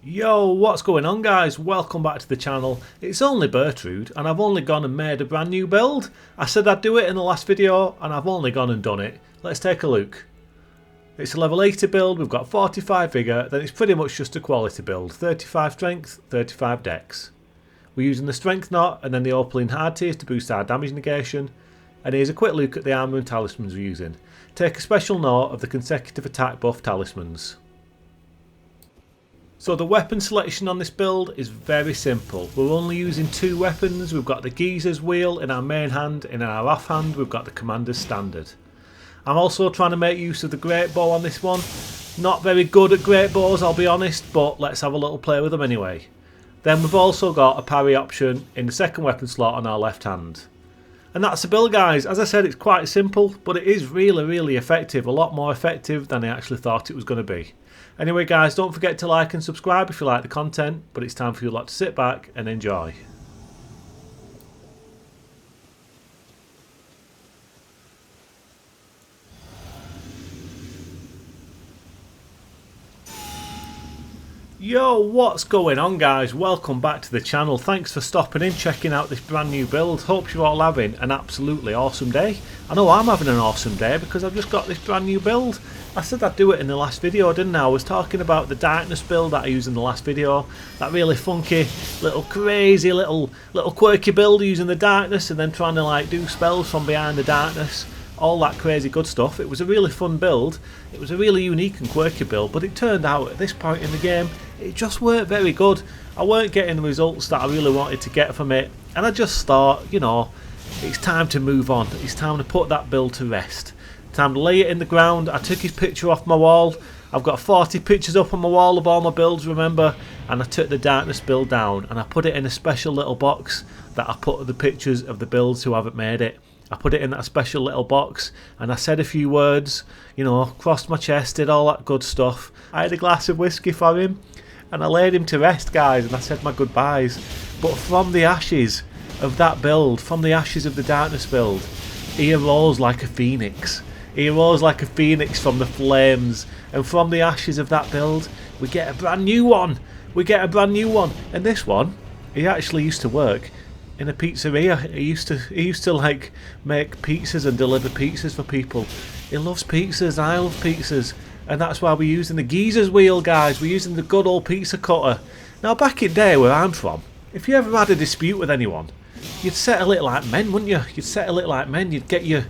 Yo, what's going on guys? Welcome back to the channel. It's only Bertrude and I've only gone and made a brand new build. I said I'd do it in the last video and I've only gone and done it. Let's take a look. It's a level 80 build, we've got 45 vigour, then it's pretty much just a quality build. 35 strength, 35 dex. We're using the strength knot and then the opaline hard tiers to boost our damage negation. And here's a quick look at the armour and talismans we're using. Take a special note of the consecutive attack buff talismans. So the weapon selection on this build is very simple. We're only using two weapons. We've got the GHIZA's wheel in our main hand, and in our offhand we've got the commander's standard. I'm also trying to make use of the great bow on this one. Not very good at great bows, I'll be honest, but let's have a little play with them anyway. Then we've also got a parry option in the second weapon slot on our left hand. And that's the build guys. As I said, it's quite simple, but it is really effective. A lot more effective than I actually thought it was going to be. Anyway guys, don't forget to like and subscribe if you like the content, but it's time for you lot to sit back and enjoy. Yo, what's going on guys? Welcome back to the channel. Thanks for stopping in, checking out this brand new build. Hope you're all having an absolutely awesome day. I know I'm having an awesome day because I've just got this brand new build. I said I'd do it in the last video, didn't I? I was talking about the darkness build that I used in the last video. That really funky, little crazy, little quirky build using the darkness and then trying to like do spells from behind the darkness. All that crazy good stuff. It was a really fun build. It was a really unique and quirky build, but it turned out at this point in the game it just weren't very good. I weren't getting the results that I really wanted to get from it, and I just thought, you know, it's time to move on. It's time to put that build to rest. Time to lay it in the ground. I took his picture off my wall. I've got 40 pictures up on my wall of all my builds, remember, and I took the darkness build down and I put it in a special little box that I put the pictures of the builds who haven't made it. I put it in that special little box and I said a few words, you know, crossed my chest, did all that good stuff. I had a glass of whiskey for him and I laid him to rest guys and I said my goodbyes. But from the ashes of that build, from the ashes of the darkness build, he arose like a phoenix. He arose like a phoenix from the flames, and from the ashes of that build we get a brand new one. We get a brand new one. And this one, he actually used to work in a pizzeria. He used to like make pizzas and deliver pizzas for people. He loves pizzas, I love pizzas, and that's why we're using the GHIZA's wheel guys. We're using the good old pizza cutter. Now back in day where I'm from, if you ever had a dispute with anyone, you'd settle it like men, wouldn't you? You'd settle it like men. You'd get your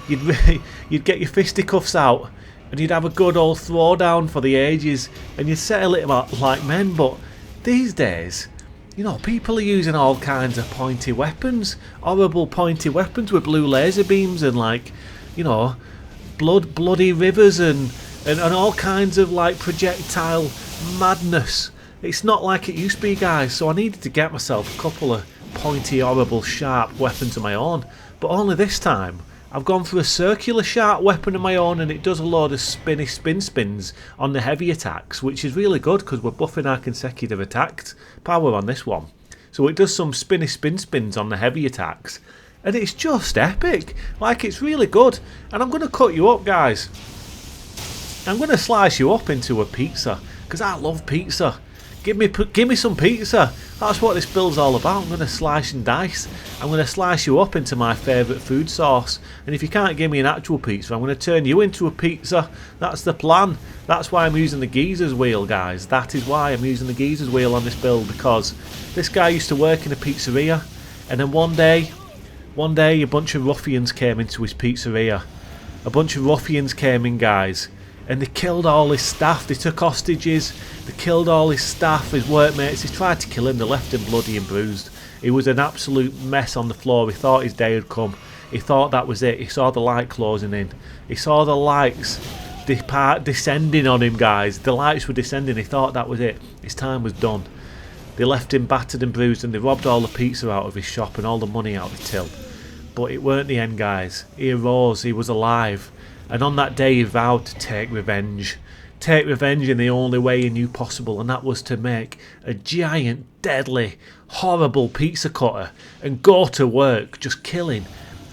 fisticuffs out and you'd have a good old throwdown for the ages and you'd settle it like men. But these days, you know, people are using all kinds of pointy weapons, horrible pointy weapons with blue laser beams and like, you know, bloody rivers and all kinds of like projectile madness. It's not like it used to be guys, so I needed to get myself a couple of pointy, horrible, sharp weapons of my own. But only this time I've gone for a circular sharp weapon of my own, and it does a load of spins on the heavy attacks, which is really good because we're buffing our consecutive attack power on this one. So it does some spins on the heavy attacks, and it's just epic. Like, it's really good. And I'm going to cut you up guys. I'm going to slice you up into a pizza because I love pizza. Give me some pizza. That's what this build's all about. I'm going to slice and dice. I'm going to slice you up into my favourite food source. And if you can't give me an actual pizza, I'm going to turn you into a pizza. That's the plan. That's why I'm using the GHIZA's wheel, guys. That is why I'm using the GHIZA's wheel on this build, because this guy used to work in a pizzeria, and then one day a bunch of ruffians came into his pizzeria. A bunch of ruffians came in, guys, and they killed all his staff. They took hostages, they killed all his staff, his workmates. They tried to kill him, they left him bloody and bruised. He was an absolute mess on the floor. He thought his day had come. He thought that was it. He saw the light closing in. He saw the lights descending on him, guys. The lights were descending. He thought that was it. His time was done. They left him battered and bruised, and they robbed all the pizza out of his shop and all the money out of the till. But it weren't the end, guys. He arose, he was alive, and on that day he vowed to take revenge. Take revenge in the only way he knew possible, and that was to make a giant, deadly, horrible pizza cutter and go to work just killing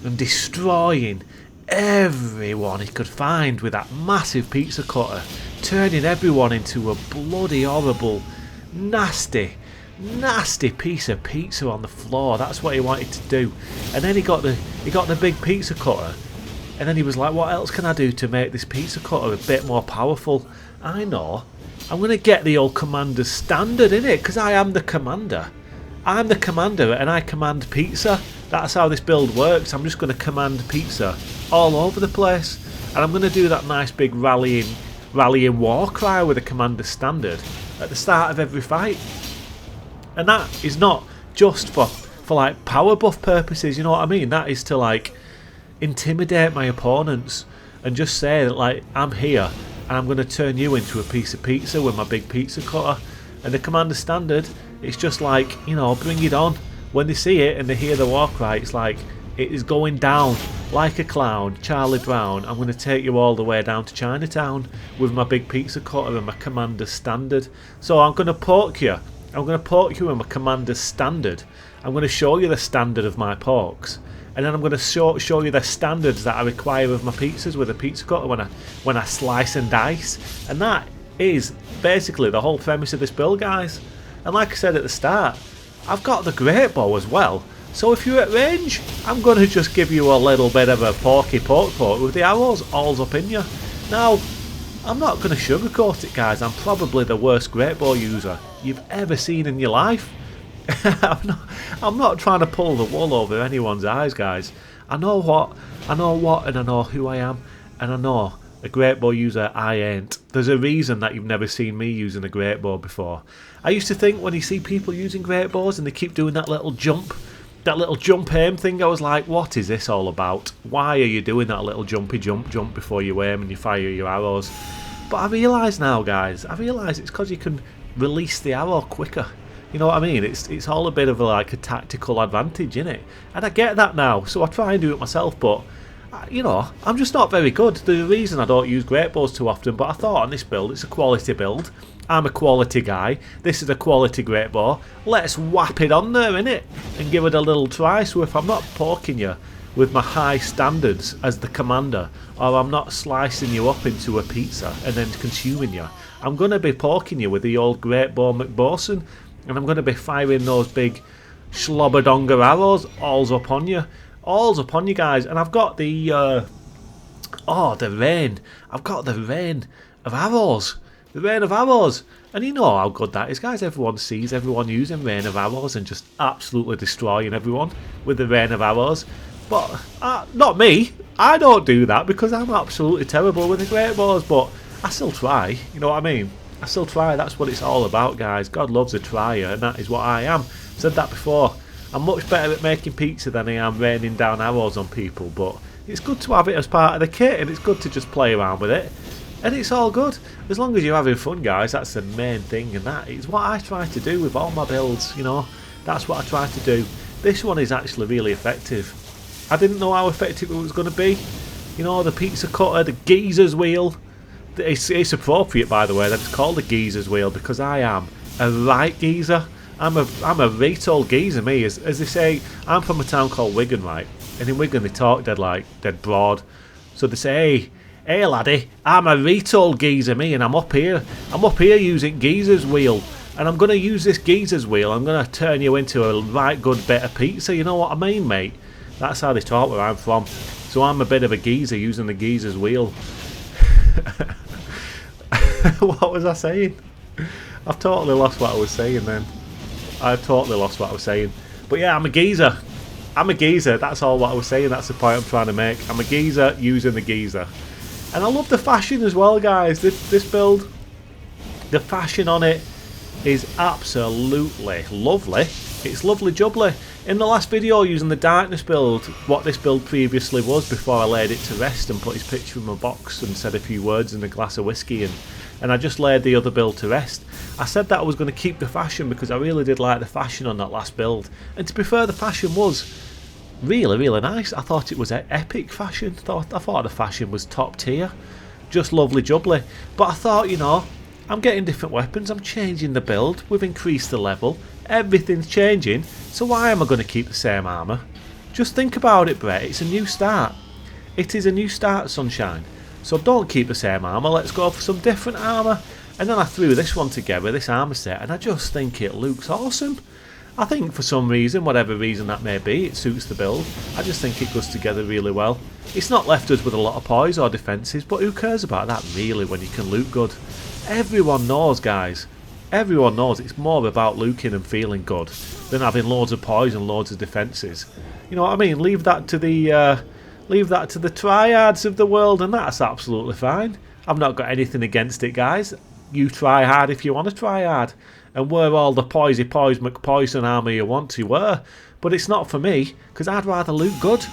and destroying everyone he could find with that massive pizza cutter, turning everyone into a bloody horrible nasty, nasty piece of pizza on the floor. That's what he wanted to do. And then he got the big pizza cutter, and then he was like, what else can I do to make this pizza cutter a bit more powerful? I know, I'm going to get the old commander's standard in it, because I am the commander. I'm the commander and I command pizza. That's how this build works. I'm just going to command pizza all over the place, and I'm going to do that nice big rallying war cry with a commander standard at the start of every fight. And that is not just for like power buff purposes, you know what I mean? That is to like intimidate my opponents and just say that like I'm here and I'm going to turn you into a piece of pizza with my big pizza cutter. And the commander standard, it's just like, you know, bring it on. When they see it and they hear the war cry, it's like it is going down like a clown, Charlie Brown. I'm going to take you all the way down to Chinatown with my big pizza cutter and my commander standard. So I'm going to poke you. I'm going to poke you with my commander standard. I'm going to show you the standard of my porks. And then I'm going to show you the standards that I require of my pizzas with a pizza cutter when I slice and dice. And that is basically the whole premise of this build, guys. And like I said at the start, I've got the great bow as well. So if you're at range, I'm going to just give you a little bit of a porky poke with the arrows all up in you. Now, I'm not going to sugarcoat it, guys. I'm probably the worst great bow user you've ever seen in your life. I'm not trying to pull the wool over anyone's eyes, guys. I know what, and I know who I am, and I know a great bow user I ain't. There's a reason that you've never seen me using a great bow before. I used to think when you see people using great bows and they keep doing that little jump aim thing, I was like, what is this all about? Why are you doing that little jump before you aim and you fire your arrows? But I realise now, guys, it's because you can release the arrow quicker. You know what I mean? It's all a bit of a tactical advantage, innit? And I get that now, so I try and do it myself, but you know, I'm just not very good. The reason I don't use great bows too often, but I thought on this build, it's a quality build. I'm a quality guy. This is a quality great bow. Let's whap it on there, innit? And give it a little try. So if I'm not poking you with my high standards as the commander, or I'm not slicing you up into a pizza and then consuming you, I'm going to be poking you with the old great bow McBosun, and I'm going to be firing those big schlobberdonga arrows alls up on you. All's upon you, guys. And I've got the the rain. I've got the rain of arrows. The rain of arrows. And you know how good that is, guys. Everyone sees everyone using rain of arrows and just absolutely destroying everyone with the rain of arrows. But not me. I don't do that because I'm absolutely terrible with the great bows. But I still try. You know what I mean? I still try. That's what it's all about, guys. God loves a trier, and that is what I am. Said that before. I'm much better at making pizza than I am raining down arrows on people, but it's good to have it as part of the kit, and it's good to just play around with it, and it's all good. As long as you're having fun, guys, that's the main thing, and that is what I try to do with all my builds, you know. That's what I try to do. This one is actually really effective. I didn't know how effective it was going to be. You know, the pizza cutter, the GHIZA's wheel. It's appropriate, by the way, that it's called the GHIZA's wheel, because I am a right geezer. I'm a right old geezer, me. As they say, I'm from a town called Wigan, right? And in Wigan they talk dead broad. So they say, hey laddie, I'm a right old geezer, me, and I'm up here using GHIZA's wheel. And I'm going to use this GHIZA's wheel. I'm going to turn you into a right good bit of pizza, you know what I mean, mate? That's how they talk where I'm from. So I'm a bit of a geezer using the GHIZA's wheel. What was I saying? I've totally lost what I was saying then. But yeah, I'm a geezer. That's all what I was saying. That's the point I'm trying to make. I'm a geezer using the GHIZA. And I love the fashion as well, guys. This build, the fashion on it is absolutely lovely. It's lovely jubbly. In the last video using the darkness build, what this build previously was before I laid it to rest and put his picture in my box and said a few words in a glass of whiskey, and I just laid the other build to rest. I said that I was going to keep the fashion because I really did like the fashion on that last build. And to be fair, the fashion was really, really nice. I thought it was epic fashion. I thought the fashion was top tier. Just lovely jubbly. But I thought, you know, I'm getting different weapons. I'm changing the build. We've increased the level. Everything's changing. So why am I going to keep the same armour? Just think about it, Brett. It's a new start. It is a new start, sunshine. So don't keep the same armour. Let's go for some different armour. And then I threw this one together, this armour set, and I just think it looks awesome. I think for some reason, whatever reason that may be, it suits the build. I just think it goes together really well. It's not left us with a lot of poise or defences, but who cares about that really when you can loot good? Everyone knows, guys. Everyone knows it's more about looking and feeling good than having loads of poise and loads of defences. You know what I mean? Leave that to the triads of the world, and that's absolutely fine. I've not got anything against it, guys. You try hard if you want to try hard, and wear all the poisey McPoison armour you want to wear, but it's not for me, because I'd rather loot good.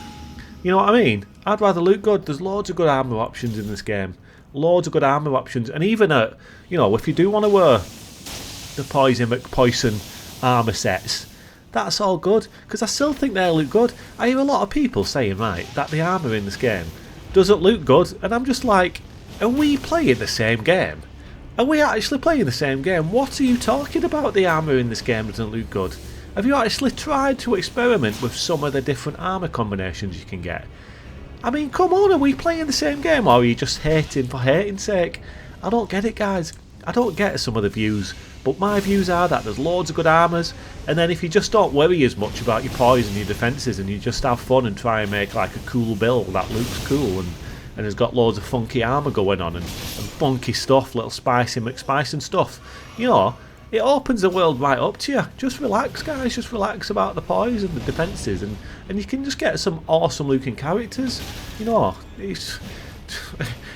You know what I mean? I'd rather loot good. There's loads of good armour options in this game. Loads of good armour options, and even at, you know, if you do want to wear the poisey McPoison armour sets, that's all good, because I still think they look good. I hear a lot of people saying, right, that the armour in this game doesn't look good, and I'm just like, are we playing the same game? Are we actually playing the same game? What are you talking about? The armour in this game doesn't look good. Have you actually tried to experiment with some of the different armour combinations you can get? I mean, come on, are we playing the same game, or are you just hating for hating's sake? I don't get it, guys. I don't get some of the views, but my views are that there's loads of good armours, and then if you just don't worry as much about your poise and your defences, and you just have fun and try and make like a cool build that looks cool and has got loads of funky armour going on and funky stuff, little spicy McSpice and stuff, you know, it opens the world right up to you. Just relax, guys, just relax about the poise and the defences, and you can just get some awesome looking characters. You know, it's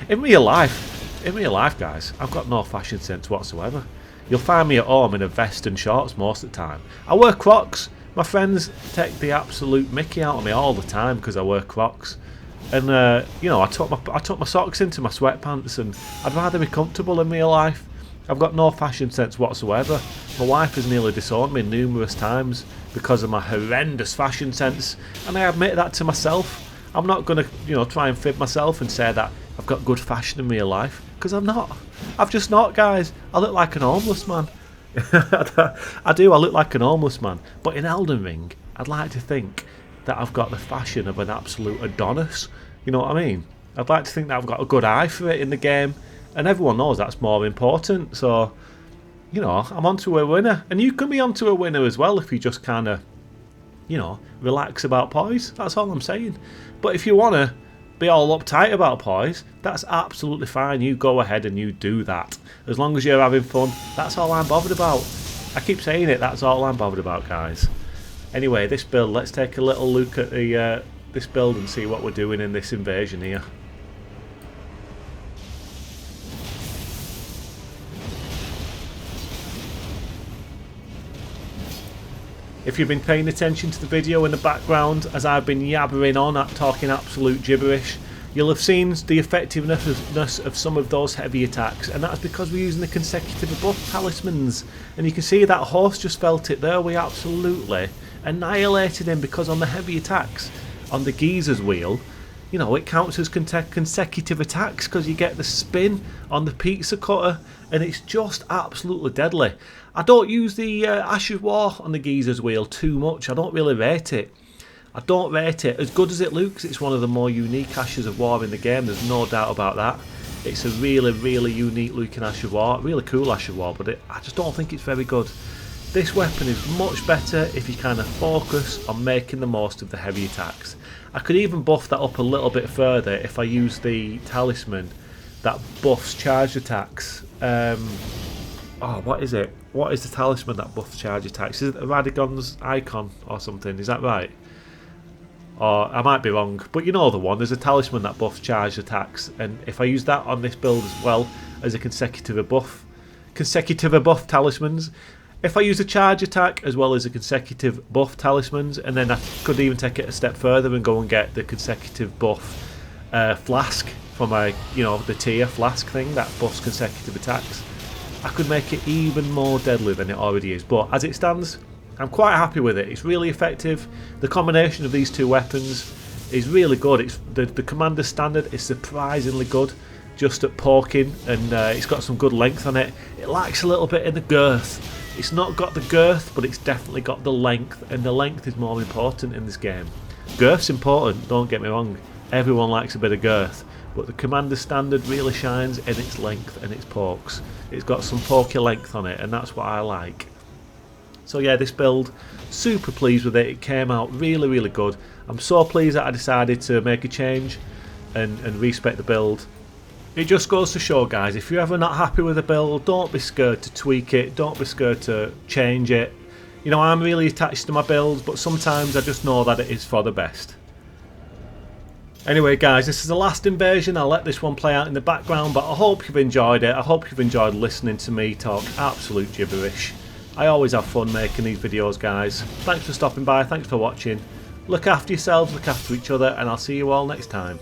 in real life, guys, I've got no fashion sense whatsoever. You'll find me at home in a vest and shorts most of the time. I wear Crocs. My friends take the absolute mickey out of me all the time because I wear Crocs. And you know, I tuck my socks into my sweatpants, and I'd rather be comfortable in real life. I've got no fashion sense whatsoever. My wife has nearly disowned me numerous times because of my horrendous fashion sense, and I admit that to myself. I'm not going to, you know, try and fib myself and say that I've got good fashion in real life, because I'm not. I've just not, guys. I look like an homeless man. I do, I look like an homeless man. But in Elden Ring, I'd like to think that I've got the fashion of an absolute Adonis. You know what I mean? I'd like to think that I've got a good eye for it in the game, and everyone knows that's more important. So, you know, I'm onto a winner, and you can be onto a winner as well if you just kind of, you know, relax about poise. That's all I'm saying. But if you want to be all uptight about poise, that's absolutely fine. You go ahead and you do that. As long as you're having fun, that's all I'm bothered about. I keep saying it, that's all I'm bothered about, guys. Anyway, this build, let's take a little look at the this build and see what we're doing in this invasion here. If you've been paying attention to the video in the background as I've been yabbering on at talking absolute gibberish, you'll have seen the effectiveness of some of those heavy attacks, and that's because we're using the consecutive buff talismans. And you can see that horse just felt it there. We absolutely annihilated him, because on the heavy attacks on the GHIZA's wheel, you know, it counts as consecutive attacks because you get the spin on the pizza cutter, and it's just absolutely deadly. I don't use the Ash of War on the GHIZA's wheel too much. I don't really rate it. I don't rate it. As good as it looks, it's one of the more unique Ashes of War in the game, there's no doubt about that. It's a really, really unique looking Ash of War, really cool Ash of War, but I just don't think it's very good. This weapon is much better if you kind of focus on making the most of the heavy attacks. I could even buff that up a little bit further if I use the talisman that buffs charge attacks. Oh, what is it? What is the talisman that buffs charge attacks? Is it the Radagon's icon or something? Is that right? Or I might be wrong, but you know the one. There's a talisman that buffs charge attacks, and if I use that on this build as well as a consecutive buff talismans, if I use a charge attack as well as a consecutive buff talismans, and then I could even take it a step further and go and get the consecutive buff flask from my, you know, the tier flask thing that buffs consecutive attacks, I could make it even more deadly than it already is. But as it stands, I'm quite happy with it. It's really effective. The combination of these two weapons is really good. It's the Commander Standard is surprisingly good just at poking, and it's got some good length on it. It lacks a little bit in the girth. It's not got the girth, but it's definitely got the length, and the length is more important in this game. Girth's important, don't get me wrong. Everyone likes a bit of girth, but the Commander Standard really shines in its length and its pokes. It's got some pokey length on it, and that's what I like. So yeah, this build, super pleased with it. It came out really good. I'm so pleased that I decided to make a change and respec the build. It just goes to show, guys, if you're ever not happy with a build, don't be scared to tweak it, don't be scared to change it. You know, I'm really attached to my builds, but sometimes I just know that it is for the best. Anyway guys, this is the last invasion. I'll let this one play out in the background, but I hope you've enjoyed it. I hope you've enjoyed listening to me talk absolute gibberish. I always have fun making these videos, guys. Thanks for stopping by, thanks for watching. Look after yourselves, look after each other, and I'll see you all next time.